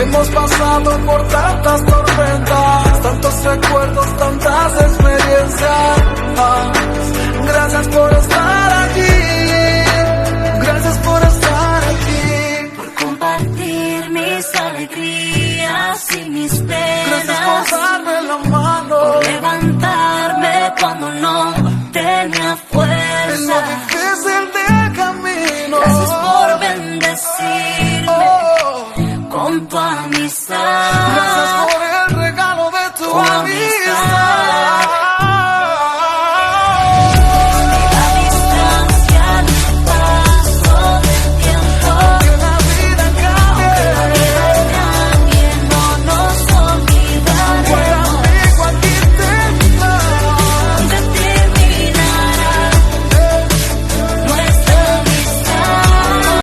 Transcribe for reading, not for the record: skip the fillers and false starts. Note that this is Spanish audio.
Hemos pasado por tantas tormentas, tantos recuerdos, tantas experiencias. Gracias por estar aquí, gracias por estar aquí, por compartir mis alegrías y mis penas. Gracias por darme la mano, por levantarme cuando no tenía fuerza. en lo difícil del camino. Gracias por bendecirme con tu amistad.